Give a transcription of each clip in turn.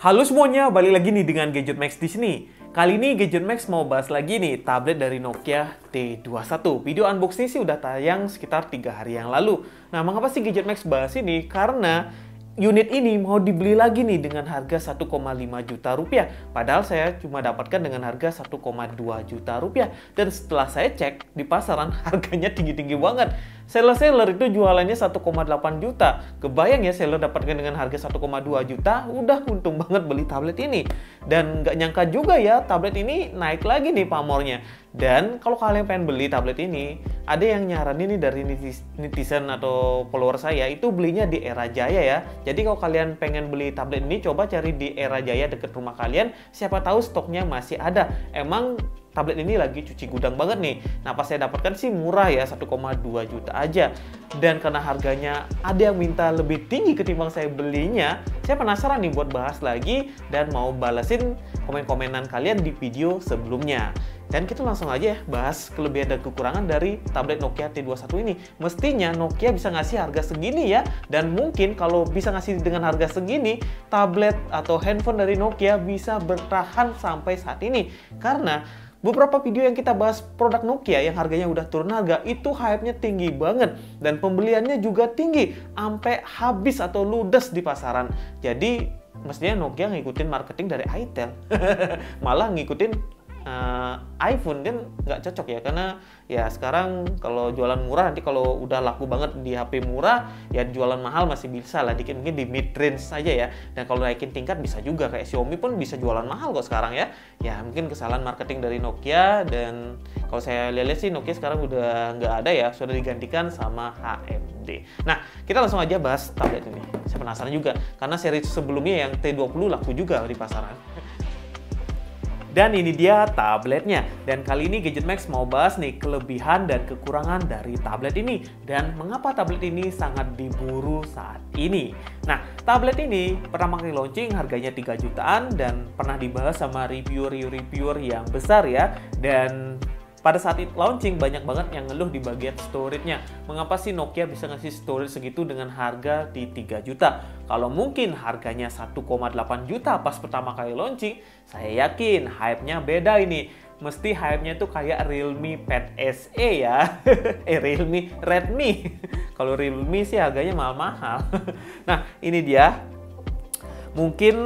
Halo semuanya, balik lagi nih dengan Gadget Max di sini. Kali ini Gadget Max mau bahas lagi nih tablet dari Nokia T21. Video unboxing sih udah tayang sekitar 3 hari yang lalu. Nah, mengapa sih Gadget Max bahas ini? Karena unit ini mau dibeli lagi nih dengan harga 1,5 juta rupiah. Padahal saya cuma dapatkan dengan harga 1,2 juta rupiah. Dan setelah saya cek di pasaran harganya tinggi-tinggi banget. Seller-seller itu jualannya 1,8 juta. Kebayang ya seller dapatkan dengan harga 1,2 juta, udah untung banget beli tablet ini. Dan nggak nyangka juga ya tablet ini naik lagi nih pamornya. Dan kalau kalian pengen beli tablet ini, ada yang nyaranin nih dari netizen atau follower saya itu belinya di Era Jaya ya. Jadi kalau kalian pengen beli tablet ini, coba cari di Era Jaya deket rumah kalian. Siapa tahu stoknya masih ada. Emang tablet ini lagi cuci gudang banget nih. Nah, pas saya dapatkan sih murah ya, 1,2 juta aja. Dan karena harganya ada yang minta lebih tinggi ketimbang saya belinya, saya penasaran nih buat bahas lagi dan mau balesin komen-komenan kalian di video sebelumnya. Dan kita langsung aja ya bahas kelebihan dan kekurangan dari tablet Nokia T21 ini. Mestinya Nokia bisa ngasih harga segini ya. Dan mungkin kalau bisa ngasih dengan harga segini, tablet atau handphone dari Nokia bisa bertahan sampai saat ini. Karena beberapa video yang kita bahas produk Nokia yang harganya udah turun harga, itu hype-nya tinggi banget. Dan pembeliannya juga tinggi, sampai habis atau ludes di pasaran. Jadi, mestinya Nokia ngikutin marketing dari itel. Malah ngikutin iPhone kan nggak cocok ya, karena ya sekarang kalau jualan murah nanti kalau udah laku banget di HP murah ya jualan mahal masih bisa lah, dikit mungkin di mid range saja ya. Dan kalau naikin tingkat bisa juga, kayak Xiaomi pun bisa jualan mahal kok sekarang ya. Ya mungkin kesalahan marketing dari Nokia, dan kalau saya lihat sih Nokia sekarang udah nggak ada ya, sudah digantikan sama HMD. Nah, kita langsung aja bahas tablet ini. Saya penasaran juga karena seri sebelumnya yang T20 laku juga di pasaran. Dan ini dia tabletnya. Dan kali ini Gadget Max mau bahas nih kelebihan dan kekurangan dari tablet ini. Dan mengapa tablet ini sangat diburu saat ini. Nah, tablet ini pertama kali launching harganya 3 jutaan dan pernah dibahas sama reviewer yang besar ya. Dan pada saat itu launching banyak banget yang ngeluh di bagian storage-nya. Mengapa sih Nokia bisa ngasih storage segitu dengan harga di 3 juta? Kalau mungkin harganya 1,8 juta pas pertama kali launching, saya yakin hype-nya beda ini. Mesti hype-nya tuh kayak Realme Pad SE ya. Redmi. Kalau Realme sih harganya mahal-mahal. Nah, ini dia. Mungkin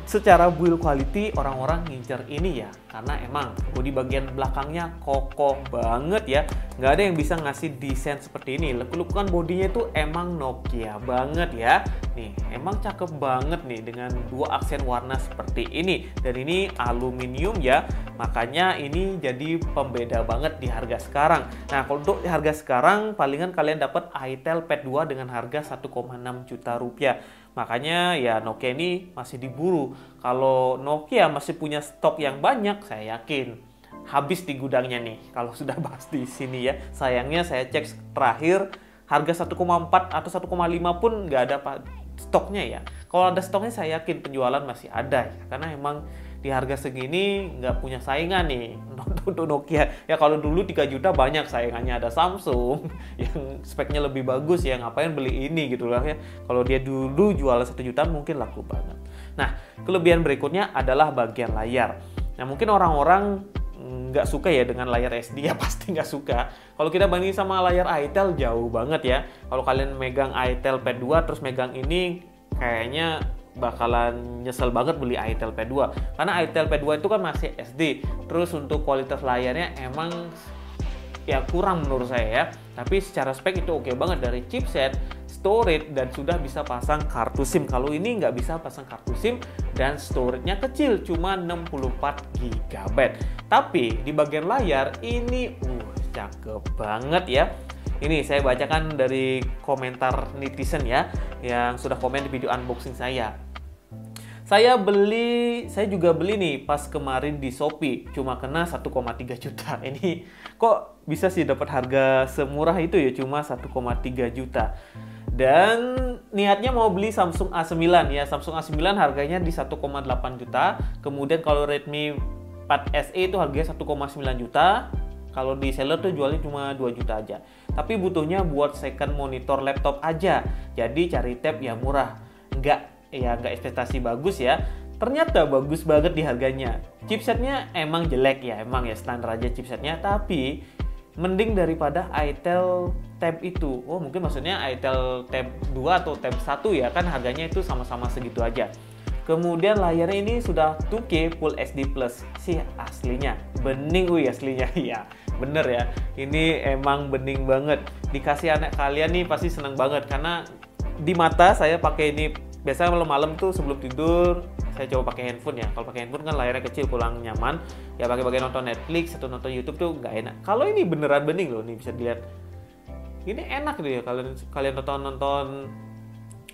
secara build quality orang-orang ngincer ini ya, karena emang bodi bagian belakangnya kokoh banget ya. Nggak ada yang bisa ngasih desain seperti ini. Lekukan bodinya itu emang Nokia banget ya. Nih, emang cakep banget nih dengan dua aksen warna seperti ini. Dan ini aluminium ya, makanya ini jadi pembeda banget di harga sekarang. Nah, kalau untuk harga sekarang palingan kalian dapat itel Pad 2 dengan harga 1,6 juta rupiah. Makanya ya Nokia ini masih diburu. Kalau Nokia masih punya stok yang banyak, saya yakin habis di gudangnya nih. Kalau sudah bahas di sini ya. Sayangnya saya cek terakhir harga 1,4 atau 1,5 pun nggak ada stoknya ya. Kalau ada stoknya saya yakin penjualan masih ada ya. Karena emang di harga segini nggak punya saingan nih untuk Nokia. Ya kalau dulu 3 juta banyak saingannya, ada Samsung yang speknya lebih bagus ya, ngapain beli ini gitu lah ya. Kalau dia dulu jual 1 juta mungkin laku banget. Nah, kelebihan berikutnya adalah bagian layar. Nah, mungkin orang-orang nggak suka ya dengan layar SD, ya pasti nggak suka. Kalau kita bandingin sama layar itel jauh banget ya. Kalau kalian megang itel Pad 2 terus megang ini, kayaknya bakalan nyesel banget beli itel Pad 2. Karena itel Pad 2 itu kan masih SD. Terus untuk kualitas layarnya emang ya kurang menurut saya ya. Tapi secara spek itu oke banget, dari chipset, storage, dan sudah bisa pasang kartu SIM. Kalau ini nggak bisa pasang kartu SIM dan storage-nya kecil, cuma 64 GB. Tapi di bagian layar ini cakep banget ya. Ini saya bacakan dari komentar netizen ya, yang sudah komen di video unboxing saya. Saya juga beli nih pas kemarin di Shopee, cuma kena 1,3 juta. Ini kok bisa sih dapat harga semurah itu ya, cuma 1,3 juta. Dan niatnya mau beli Samsung A9 ya. Samsung A9 harganya di 1,8 juta. Kemudian kalau Redmi Pad SE itu harganya 1,9 juta. Kalau di seller tuh jualnya cuma 2 juta aja. Tapi butuhnya buat second monitor laptop aja. Jadi cari tab yang murah. Nggak ekspektasi bagus ya. Ternyata bagus banget di harganya. Chipsetnya emang jelek ya, emang ya standar aja chipsetnya, tapi mending daripada itel Tab itu. Oh, mungkin maksudnya itel Tab 2 atau Tab 1 ya, kan harganya itu sama-sama segitu aja. Kemudian layarnya ini sudah 2K Full HD Plus sih aslinya. Bening aslinya. Ya, bener ya. Ini emang bening banget. Dikasih anak kalian nih pasti seneng banget karena di mata saya pakai ini biasanya malam-malam tuh sebelum tidur saya coba pakai handphone ya. Kalau pakai handphone kan layarnya kecil kurang nyaman. Ya pakai nonton Netflix atau nonton YouTube tuh nggak enak. Kalau ini beneran bening loh, nih bisa dilihat. Ini enak deh kalian nonton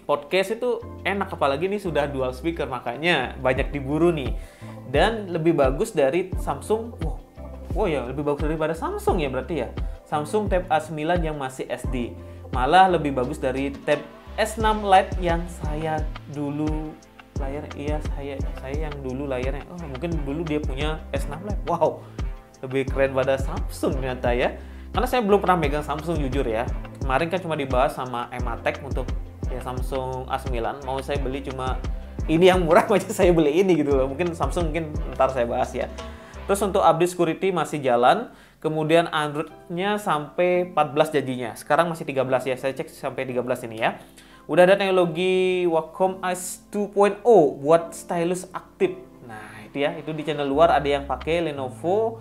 podcast itu enak, apalagi nih sudah dual speaker, makanya banyak diburu nih. Dan lebih bagus dari Samsung. Oh ya, lebih bagus daripada Samsung ya berarti ya. Samsung Tab A9 yang masih SD. Malah lebih bagus dari Tab S6 Lite yang saya dulu saya yang dulu layarnya. Oh, mungkin dulu dia punya S6 Lite. Wow. Lebih keren pada Samsung ternyata ya. Karena saya belum pernah megang Samsung jujur ya. Kemarin kan cuma dibahas sama Ematech untuk ya Samsung A9. Mau saya beli cuma ini yang murah aja saya beli ini gitu loh. Mungkin Samsung ntar saya bahas ya. Terus untuk update security masih jalan. Kemudian Android-nya sampai 14 jadinya. Sekarang masih 13 ya. Saya cek sampai 13 ini ya. Udah ada teknologi Wacom Ice 2.0 buat stylus aktif. Nah, itu ya. Itu di channel luar ada yang pakai Lenovo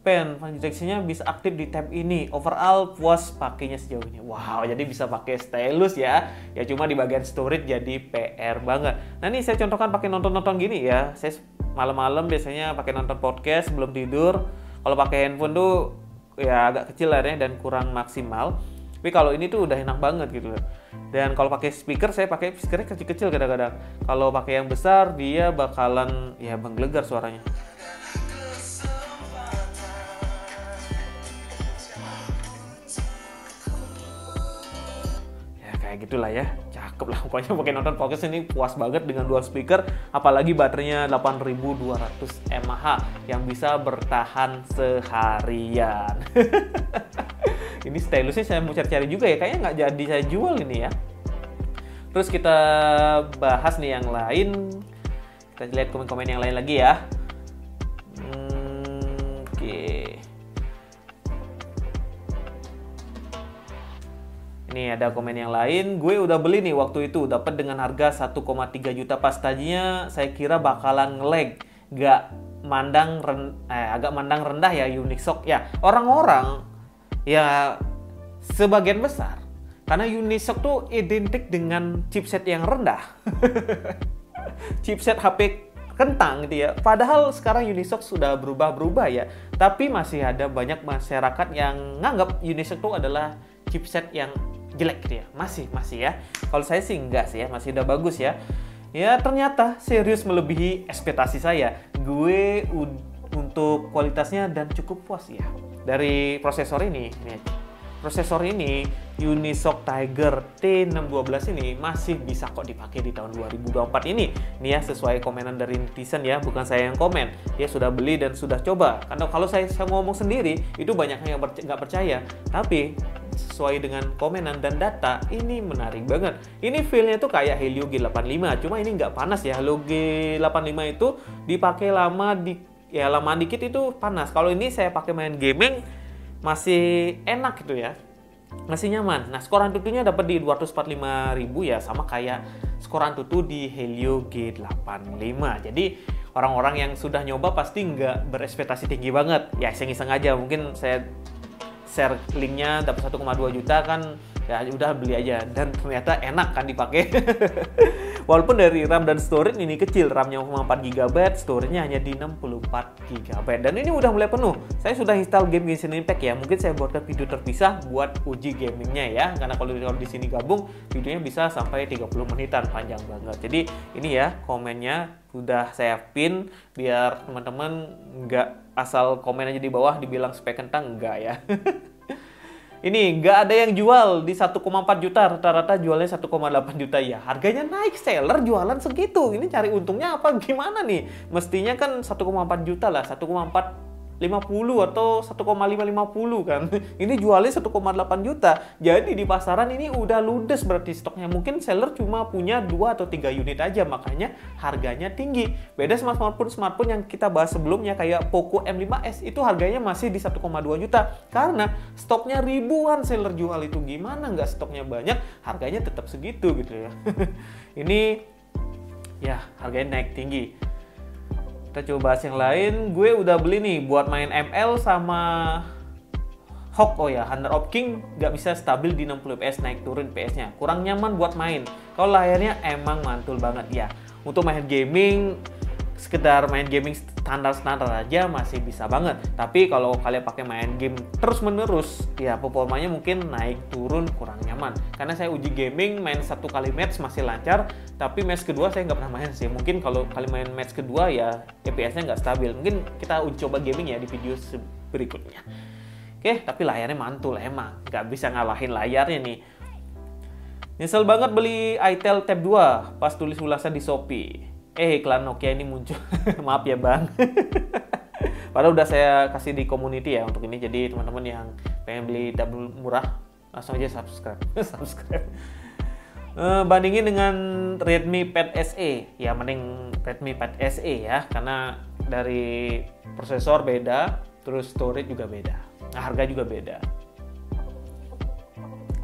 Pen, deteksinya bisa aktif di tab ini. Overall puas pakainya sejauh ini. Wow, jadi bisa pakai stylus ya. Ya cuma di bagian storage jadi PR banget. Nah ini saya contohkan pakai nonton gini ya. Saya malam-malam biasanya pakai nonton podcast sebelum tidur. Kalau pakai handphone tuh ya agak kecil layarnya dan kurang maksimal. Tapi kalau ini tuh udah enak banget gitu. Dan kalau pakai speaker, saya pakai speakernya kecil-kecil kadang-kadang. Kalau pakai yang besar dia bakalan ya menggelegar suaranya. Kayak gitulah ya, cakep lah pokoknya pakai nonton podcast ini puas banget dengan dual speaker, apalagi baterainya 8200 mAh yang bisa bertahan seharian. Ini stylusnya saya mau cari-cari juga ya, kayaknya nggak jadi saya jual ini ya. Terus kita bahas nih yang lain, kita lihat komen-komen yang lain lagi ya. Oke. Ini ada komen yang lain, gue udah beli nih waktu itu, dapat dengan harga 1,3 juta. Pas tadinya saya kira bakalan nge-lag, agak mandang rendah ya Unisoc ya. Orang-orang ya sebagian besar, karena Unisoc tuh identik dengan chipset yang rendah. Chipset HP kentang gitu ya. Padahal sekarang Unisoc sudah berubah-berubah ya. Tapi masih ada banyak masyarakat yang nganggap Unisoc itu adalah chipset yang jelek gitu ya. Masih ya. Kalau saya sih enggak sih ya, masih udah bagus ya. Ya ternyata serius melebihi ekspektasi saya. Gue untuk kualitasnya dan cukup puas ya. Dari prosesor ini, prosesor ini Unisoc Tiger T612 ini masih bisa kok dipakai di tahun 2024 ini. Ini ya sesuai komenan dari netizen ya, bukan saya yang komen. Dia sudah beli dan sudah coba. Karena kalau saya ngomong sendiri itu banyak yang nggak percaya. Tapi sesuai dengan komenan dan data ini menarik banget. Ini feel-nya tuh kayak Helio G85, cuma ini nggak panas ya. Helio G85 itu dipakai lama dikit itu panas. Kalau ini saya pakai main gaming masih enak gitu ya, masih nyaman. Nah skor Antutunya dapat di 245.000 ya, sama kayak skor Antutu di Helio G85. Jadi orang-orang yang sudah nyoba pasti nggak berekspektasi tinggi banget ya, iseng-iseng aja. Mungkin saya share linknya dapat 1,2 juta kan ya, udah beli aja dan ternyata enak kan dipakai. Walaupun dari RAM dan storage ini kecil, RAM-nya 4 GB, storage-nya hanya di 64 GB. Dan ini udah mulai penuh. Saya sudah install game Genshin Impact ya. Mungkin saya buatkan video terpisah buat uji gamingnya ya. Karena kalau di sini gabung, videonya bisa sampai 30 menitan, panjang banget. Jadi ini ya komennya udah saya pin biar teman-teman nggak asal komen aja di bawah dibilang spek kentang, enggak ya. Ini nggak ada yang jual di 1,4 juta, rata-rata jualnya 1,8 juta ya. Harganya naik, seller jualan segitu. Ini cari untungnya apa gimana nih? Mestinya kan 1,4 juta lah, 1,45 atau 1,550 kan. Ini jualnya 1,8 juta. Jadi di pasaran ini udah ludes berarti stoknya. Mungkin seller cuma punya 2 atau 3 unit aja, makanya harganya tinggi. Beda sama smartphone yang kita bahas sebelumnya kayak Poco M5s, itu harganya masih di 1,2 juta. Karena stoknya ribuan seller jual itu. Gimana nggak stoknya banyak, harganya tetap segitu gitu ya. Ini ya harganya naik tinggi. Kita coba bahas yang lain. Gue udah beli nih buat main ML sama Hawk. Oh ya, Honor of King nggak bisa stabil di 60 fps, naik turun FPS-nya. Kurang nyaman buat main. Kalau layarnya emang mantul banget ya. Untuk main gaming, sekedar main gaming standar-standar aja masih bisa banget. Tapi kalau kalian pakai main game terus-menerus, ya performanya mungkin naik turun, kurang nyaman. Karena saya uji gaming, main 1 kali match masih lancar, tapi match kedua saya nggak pernah main sih. Mungkin kalau kalian main match kedua ya FPS-nya nggak stabil. Mungkin kita uji coba gaming ya di video berikutnya. Oke, tapi layarnya mantul emang. Nggak bisa ngalahin layarnya nih. Nyesel banget beli itel Tab 2 pas tulis ulasan di Shopee. Iklan Nokia ini muncul. Maaf ya bang. Padahal udah saya kasih di community ya untuk ini. Jadi teman-teman yang pengen beli tab murah langsung aja subscribe. Subscribe. Bandingin dengan Redmi Pad SE. Ya mending Redmi Pad SE ya, karena dari prosesor beda, terus storage juga beda. Nah, harga juga beda.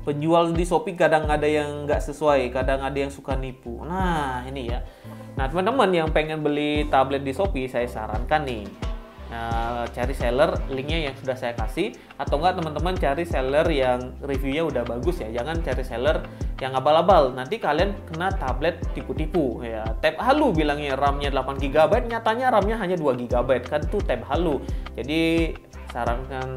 Penjual di Shopee kadang ada yang nggak sesuai, kadang ada yang suka nipu. Nah ini ya. Nah teman-teman yang pengen beli tablet di Shopee, saya sarankan nih cari seller linknya yang sudah saya kasih, atau enggak teman-teman cari seller yang reviewnya udah bagus ya. Jangan cari seller yang abal-abal, nanti kalian kena tablet tipu-tipu ya. Tab halu bilangnya RAM-nya 8 GB, nyatanya RAM-nya hanya 2 GB, kan itu tab halu. Jadi sarankan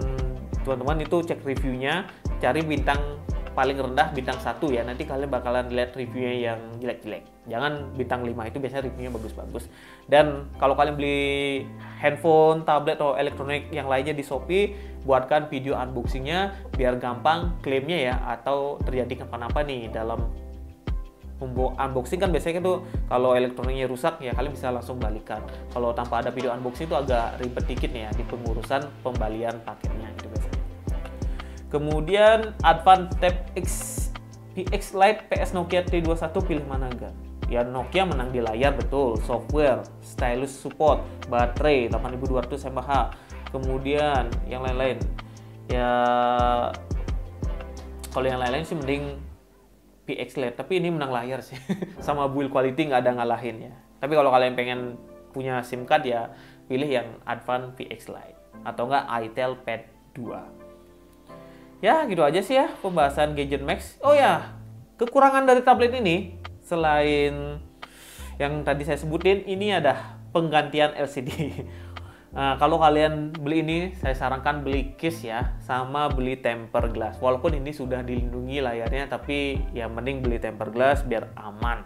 teman-teman itu cek reviewnya, cari bintang paling rendah bintang 1 ya, nanti kalian bakalan lihat reviewnya yang jelek-jelek. Jangan bintang 5, itu biasanya reviewnya bagus-bagus. Dan kalau kalian beli handphone, tablet, atau elektronik yang lainnya di Shopee, buatkan video unboxingnya biar gampang klaimnya ya, atau terjadi kenapa-napa nih dalam unboxing kan biasanya tuh kalau elektroniknya rusak ya kalian bisa langsung balikan. Kalau tanpa ada video unboxing itu agak ribet dikit nih ya di pengurusan pembalian paketnya gitu biasanya. Kemudian Advan Tab PX Lite PS Nokia T21, pilih mana enggak? Ya Nokia menang di layar betul, software, stylus support, baterai 8200 mAh. Kemudian yang lain-lain. Ya kalau yang lain-lain sih mending PX Lite, tapi ini menang layar sih. Sama build quality nggak ada ngalahin ya. Tapi kalau kalian pengen punya SIM card ya pilih yang Advan PX Lite atau enggak itel Pad 2. Ya gitu aja sih ya pembahasan Gadget Max. Oh ya, kekurangan dari tablet ini selain yang tadi saya sebutin, ini ada penggantian LCD. Nah, kalau kalian beli ini, saya sarankan beli case ya, sama beli temper glass. Walaupun ini sudah dilindungi layarnya, tapi ya mending beli temper glass biar aman.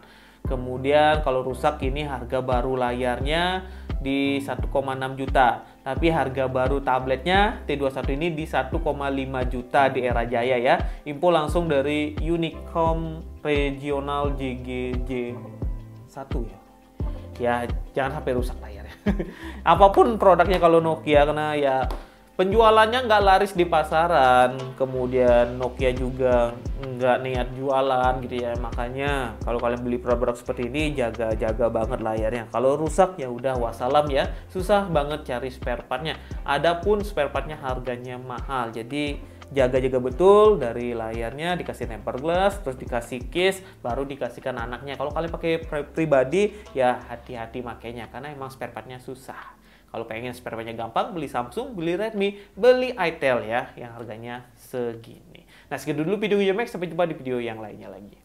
Kemudian kalau rusak ini harga baru layarnya di 1,6 juta. Tapi harga baru tabletnya T21 ini di 1,5 juta di Era Jaya ya. Info langsung dari Unicom Regional JGJ1 ya. Ya jangan sampai rusak layarnya. Apapun produknya kalau Nokia, karena ya penjualannya nggak laris di pasaran, kemudian Nokia juga nggak niat jualan gitu ya. Makanya kalau kalian beli produk seperti ini jaga-jaga banget layarnya. Kalau rusak ya udah wassalam ya, susah banget cari spare partnya. Adapun spare partnya harganya mahal, jadi jaga-jaga betul dari layarnya, dikasih temper glass, terus dikasih case, baru dikasihkan anaknya. Kalau kalian pakai pribadi ya hati-hati makainya, karena emang spare partnya susah. Kalau pengen spare partnya gampang, beli Samsung, beli Redmi, beli itel ya, yang harganya segini. Nah segitu dulu video Gadget Max, sampai jumpa di video yang lainnya lagi.